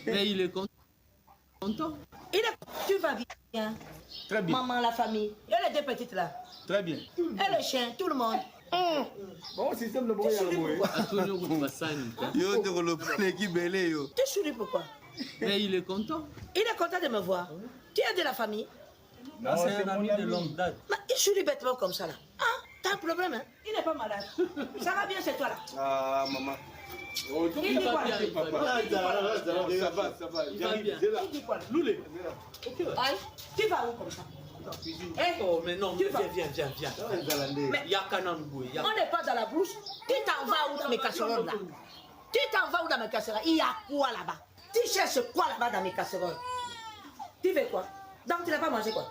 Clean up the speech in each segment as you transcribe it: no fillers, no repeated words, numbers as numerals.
Mais il est content. Tu vas bien. Très bien. Maman, la famille. Et les deux petites là. Très bien. Et le chien, tout le monde. Bon, système de bruit à Tu souris pourquoi? Mais il est content. Il est content de me voir. Tu es de la famille. Non, c'est un ami de longue date. Mais il sourit bêtement comme ça là. Ah, t'as un problème, hein? Il n'est pas malade. Ça va bien chez toi là. Ah, maman. Oh, Il dit quoi là? Ça va. J'arrive. Il dit quoi là? Loulé. Aïe, tu vas où comme ça? Eh, Oh, mais non, tu vas. viens. Mais Yakanamboué. on n'est pas dans la bouche. Tu t'en vas où dans mes casseroles là? Tu t'en vas où dans mes casseroles? Il y a quoi là-bas? Tu cherches quoi là-bas dans mes casseroles? Tu veux quoi? Donc tu n'as pas mangé quoi?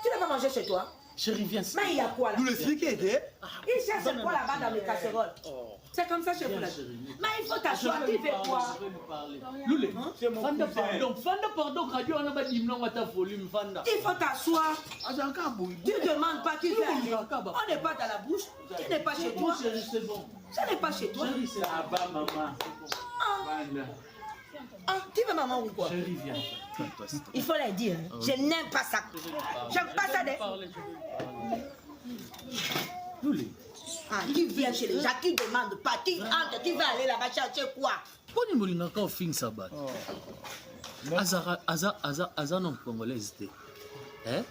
Tu n'as pas mangé chez toi? Chérie, viens. Mais il y a quoi là? Nous l'expliquer, Il cherche quoi là-bas dans mes casseroles? C'est comme ça chez vous là. Mais il faut t'asseoir, tu veux quoi? Loulé, Fanda, pardon, radio, on a pas dit non à ta volume, Fanda. Il faut t'asseoir. Tu ne demandes pas, tu fais rien. On n'est pas dans la bouche. Tu n'es pas chez toi. Chérie, c'est bon. Ça n'est pas chez toi. Chérie, c'est là-bas, maman. Ah, tu veux maman ou quoi? Chérie, viens. Il faut leur dire. Je n'aime pas ça. J'aime pas ça. Loulé. Ah, tu viens chez les gens, tu ne demandes pas. Tu entres, tu vas aller là-bas chercher quoi? Poni molingaka ofing sabat. Aza non congolaise te. Eh?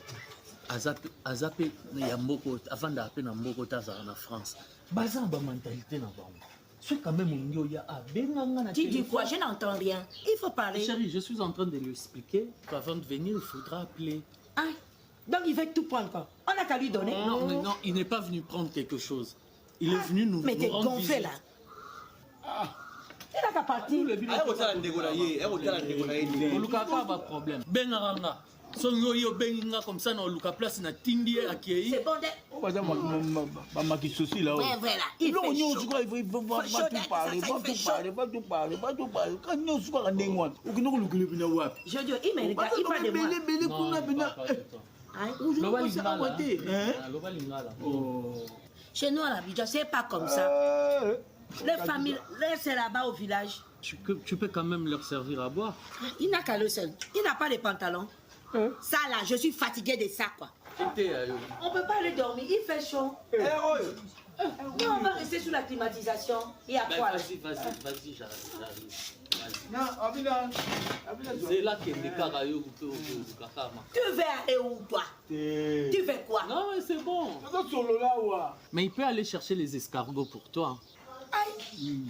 Aza pe ya mboko avanda ape na mboko tazala na France. Baza ba mentalité na bango. C'est quand même un yoya a benganga na. Tu dis quoi? Je n'entends rien. Il faut parler. Chérie, je suis en train de lui expliquer qu'avant de venir, il faudra appeler. Ah, donc il veut tout prendre quoi? On n'a qu'à lui donner. Non, il n'est pas venu prendre quelque chose. Il est venu nous mais t'es rendre gonflé visite. là. Il n'a qu'à partir. Olukaka ba problème. Bengaranga. Son yo benga comme ça dans Luka place na tindi accueilli. C'est bon de. On va dire ma souci là. Ouais, voilà. Il fait chaud. Je dis, il me regarde, il parle de moi. Chez nous à l'Abidjan, c'est pas comme ça. Les familles, c'est là-bas au village. Tu peux quand même leur servir à boire. Il n'a qu'à le seul. Il n'a pas de pantalon. Ça là, je suis fatiguée de ça quoi. On ne peut pas aller dormir, il fait chaud. Nous on va rester sous la climatisation. Il y a quoi là? Vas-y, j'arrive. C'est là qu'il y a des Tu veux aller où toi? Tu fais quoi? Non, mais c'est bon. Mais il peut aller chercher les escargots pour toi. Aïe.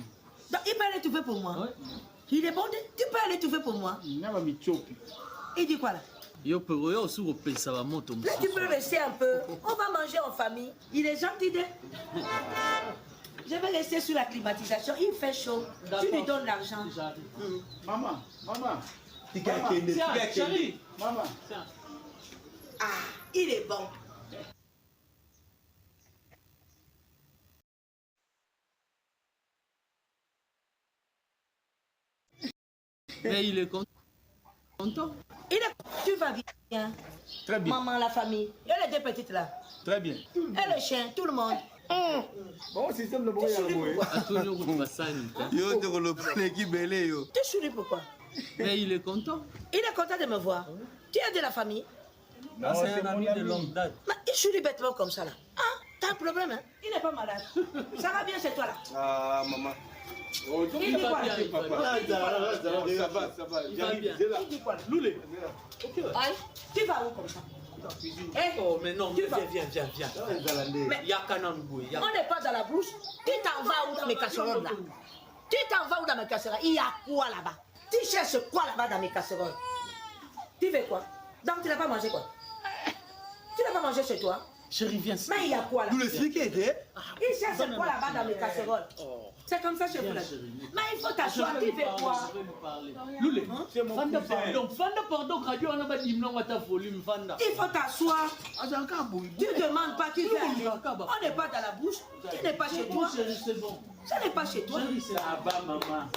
Donc il peut aller tout faire pour moi. Ouais. Il est bon, tu peux aller tout faire pour moi. Il dit quoi là? Là tu peux rester un peu. On va manger en famille. Il est gentil de. Je vais rester sous la climatisation. Il fait chaud. Tu lui donnes l'argent. Maman. Tiens, chérie. Maman. Ah, il est bon. Mais il est content. Tu vas bien. Très bien. Maman, la famille. Et les deux petites là. Très bien. Et le chien, tout le monde. Bon, système de bruit à Tu souris pourquoi? Mais il est content. Il est content de me voir. Tu es de la famille. Non, c'est un ami de longue date. Mais il sourit bêtement comme ça là. Ah, t'as un problème, hein? Il n'est pas malade. Ça va bien chez toi là. Ah, maman. Oh, Il dit quoi là? Ça va. J'arrive. Il dit quoi là? Loulé. Aïe, tu vas où comme ça? Eh, Oh, mais non, viens. mais Yakanamboué. on n'est pas dans la bouche. Tu t'en vas où dans mes casseroles là? Tu t'en vas où dans mes casseroles? Il y a quoi là-bas? Tu cherches quoi là-bas dans mes casseroles? Tu veux quoi? Donc tu n'as pas mangé quoi? Tu n'as pas mangé chez toi? Chérie, viens. Mais il y a quoi là? Nous l'expliquer, Il cherche quoi là-bas dans mes casseroles? C'est comme ça chez vous là. Mais il faut t'asseoir, tu fais quoi? Loulé, Fanda, pardon, radio, on a pas dit non à ta volume, Fanda. Il faut t'asseoir. Tu ne demandes pas, tu fais rien. On n'est pas dans la bouche. Tu n'es pas chez toi. Chérie, c'est bon. Ça n'est pas chez toi. Chérie, c'est là-bas, maman.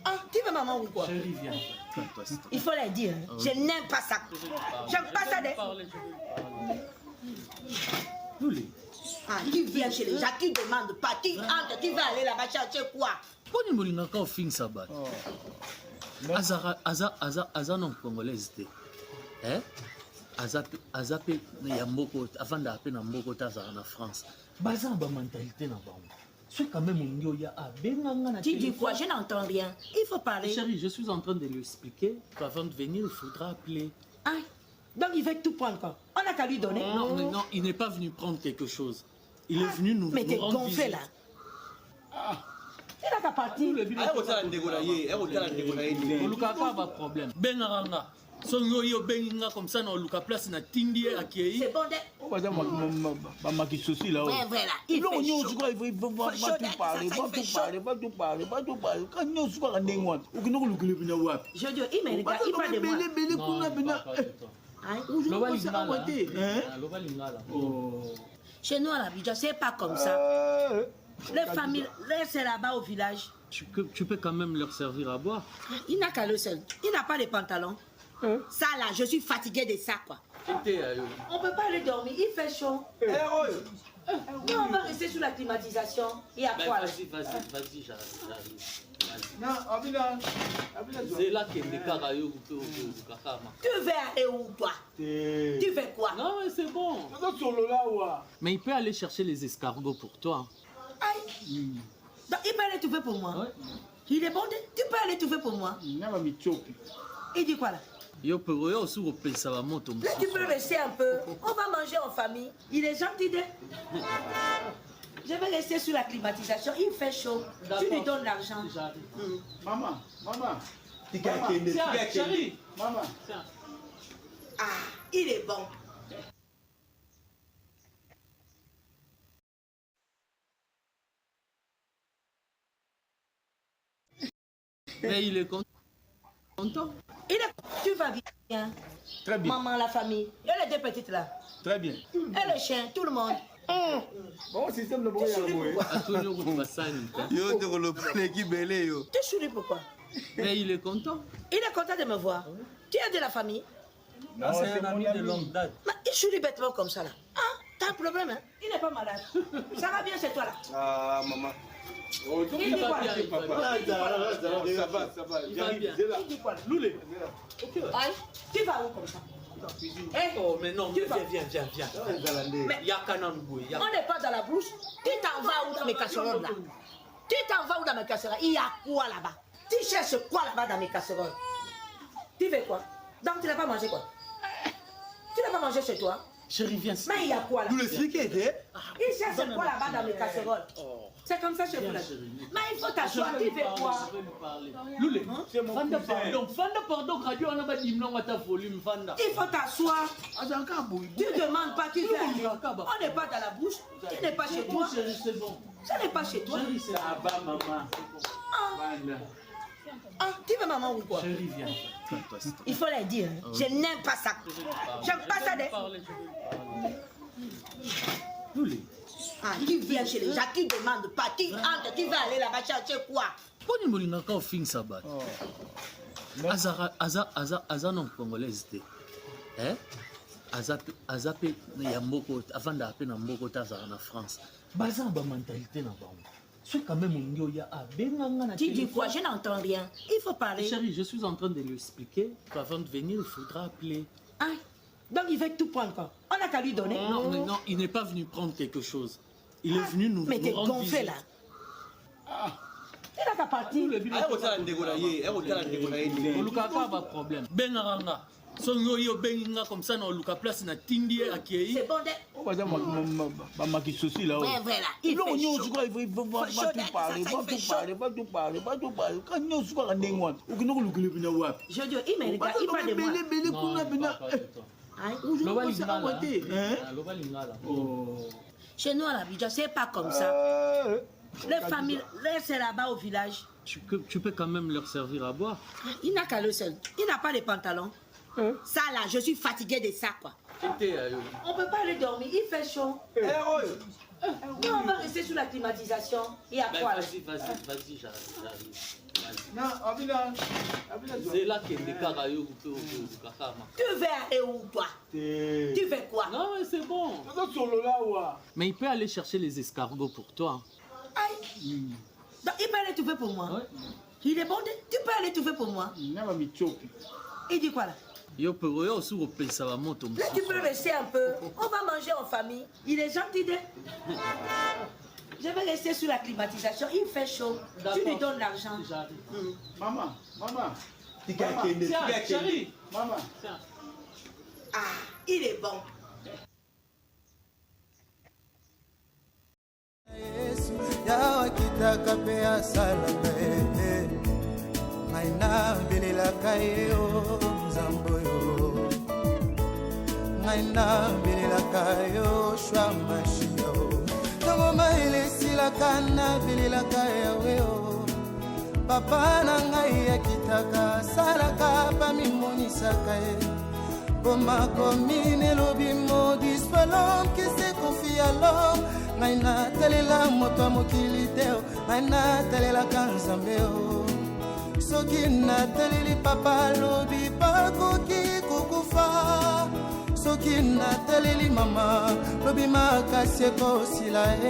Ah, tu veux maman ou quoi? Chérie, viens. Il faut leur dire. Je n'aime pas ça. J'aime pas ça. Loulé. Ah, tu viens chez les gens, tu ne demandes pas. Tu entres, tu vas aller là-bas chercher quoi? Poni molingaka ofingisa bato. Aza non congolaise te. Aza pe ya mboko avanda pe na mboko tazala na France. Baza ba mentalité na bango. C'est quand même un yo ya abenganga na. Tu dis quoi? Je n'entends rien. Il faut parler. Chérie, je suis en train de lui expliquer qu'avant de venir, il faudra appeler. Ah, donc il veut tout prendre quoi? On n'a qu'à lui donner. Non, il n'est pas venu prendre quelque chose. Il est venu nous mais t'es rendre gonflé visite. là. Il n'a qu'à partir. Olukaka ba problème. Benaranga. Son yo benga comme ça na oluka place na tindi akei. C'est bon de. On va dire ma souci là. Ouais, voilà. Il fait chaud. Je dis, il me regarde, il parle de moi. Chez nous à l'Abidjan, c'est pas comme ça. Les familles, c'est là-bas au village. Tu peux quand même leur servir à boire. Il n'a qu'à le seul. Il n'a pas de pantalon. Ça là, je suis fatiguée de ça quoi. On peut pas aller dormir, il fait chaud. Non, on va rester sous la climatisation. Et à quoi? Vas-y, j'arrive. Non, Abida. C'est là que les caraïbes. Tu veux aller où toi? Tu fais quoi? Non, mais c'est bon. Mais il peut aller chercher les escargots pour toi. Aïe. Donc, il peut aller tout faire pour moi. Ouais. Il est bon, tu peux aller tout faire pour moi. Il dit quoi là? Yo pero yo su opesa ba moto. Là, tu peux rester un peu. On va manger en famille. Il est gentil de. Je vais rester sous la climatisation. Il fait chaud. Tu lui donnes l'argent. Maman. Tiens, chérie. Maman. Ah, il est bon. Mais il est content. Il est... Tu vas bien. Très bien. Maman, la famille. Et les deux petites là. Très bien. Et le chien, tout le monde. Bon système de bruit à Tu souris pourquoi? Mais il est content. Il est content de me voir. Tu es de la famille? Non, c'est un ami de longue date. Mais il sourit bêtement comme ça là. Ah, t'as un problème hein? Il n'est pas malade. Ça va bien chez toi là? Ah, maman. Il va bien, il va bien. Ça va. Il va bien. Il dit quoi? Loulé. Aïe, tu vas où comme ça? Oh, mais non, viens. Mais on n'est pas dans la brousse. Tu t'en vas où dans mes casseroles là? Tu t'en vas où dans mes casseroles? Il y a quoi là-bas? Tu cherches quoi là-bas dans mes casseroles? Tu fais quoi? Donc tu n'as pas mangé quoi? Tu n'as pas mangé chez toi? Chérie, viens. Mais il y a quoi là? Nous l'expliquer, Il cherche quoi là-bas dans mes casseroles? C'est comme ça chez vous là. Mais il faut t'asseoir, tu fais quoi? Loulé, Fanda pardon, radio on a pas dit non à ta volume, Fanda. Il faut t'asseoir. Tu ne demandes pas, tu fais. On n'est pas dans la bouche. Tu n'es pas chez toi. C'est bon. Ce n'est pas chez toi. Ça va, maman. Ah, tu veux maman ou quoi? Chérie, viens. Il faut leur dire. Je n'aime pas ça. J'aime pas ça. Loulé. Ah, tu viens chez les gens, tu ne demandes pas. Tu entres, tu vas aller là-bas chercher quoi? Poni molingaka ofingisa bato. Aza non congolaise te. Aza pe ya mboko avanda pe na mboko tazala na France. Baza ba mentalité na bango. C'est quand même un yo ya abenganga na. Tu dis quoi? Je n'entends rien. Il faut parler. Chérie, je suis en train de lui expliquer qu'avant de venir, il faudra appeler. Ah, donc il veut tout prendre quoi? On n'a qu'à lui donner. Non, il n'est pas venu prendre quelque chose. Il est venu nous mais t'es rendre gonflé visite. là. Il n'a qu'à partir. Olukaka ba problème. Benaranga. Son yo benga comme ça na oluka place na tindi akei. C'est bon de. On va dire ma souci là. Ouais, voilà. Il fait chaud. Je dis, il me regarde, il parle de moi. Chez nous à l'Abidjan, c'est pas comme ça. Les familles, c'est là-bas au village. Tu peux quand même leur servir à boire. Il n'a qu'à le seul. Il n'a pas de pantalon. Ça là, je suis fatiguée de ça quoi. On peut pas aller dormir, il fait chaud. Non, on va rester sous la climatisation. Et à quoi? Vas-y, j'arrive. Non, Abida. C'est là que les caraïbes. Tu veux aller où toi? Tu fais quoi? Non, mais c'est bon. Mais il peut aller chercher les escargots pour toi. Aïe. Donc, il peut aller tout faire pour moi. Ouais. Il est bon, tu peux aller tout faire pour moi. Il dit quoi là? Là, tu peux rester un peu. On va manger en famille. Il est gentil. Je vais rester sur la climatisation. Il fait chaud. Tu lui donnes l'argent. Maman. Maman. Ah, il est bon. Papa na ngai akitaka salaka pa mimonisaka e Boma komine lobi modis l'homme qui se confie à l'homme ngai na telela moto mokili teo ngai na telela kanzambeo soki na teleli papa lobi bakoki kukufa soki na teleli mama lobi makasi ekosila e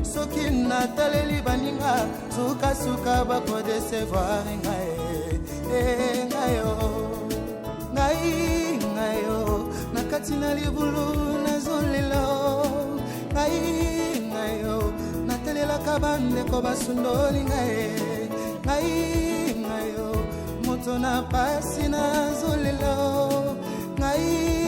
soki na teleli baninga suka bako desevoir ngai ngayo nakati na libulu nazolelo ngayo natelelaka bandeko basundoli ngayo moto na pasi nazolelo ngayo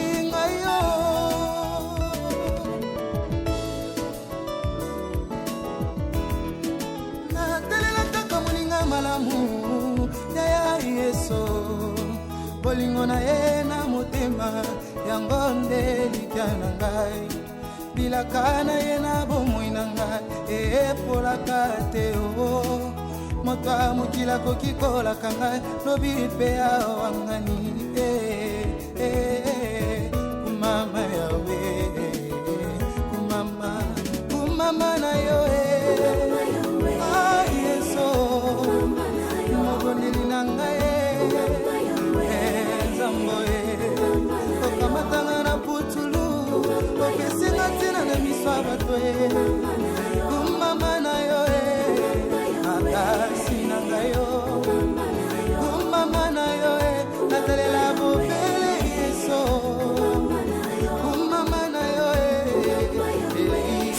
malamu ya Yesu bolingo na ye na motema yango nde likana ngai bilaka na ye na bomoi na ngai epolaka te o moto mokila koki kolaka ngai lobi mpe awangani kumama yawe kumama na yo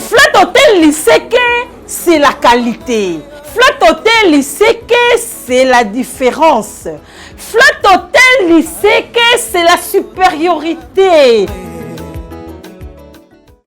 Flat Hotel, il sait que c'est la qualité. Flat Hotel, il sait que c'est la différence. Flat Hotel, il sait que c'est la supériorité.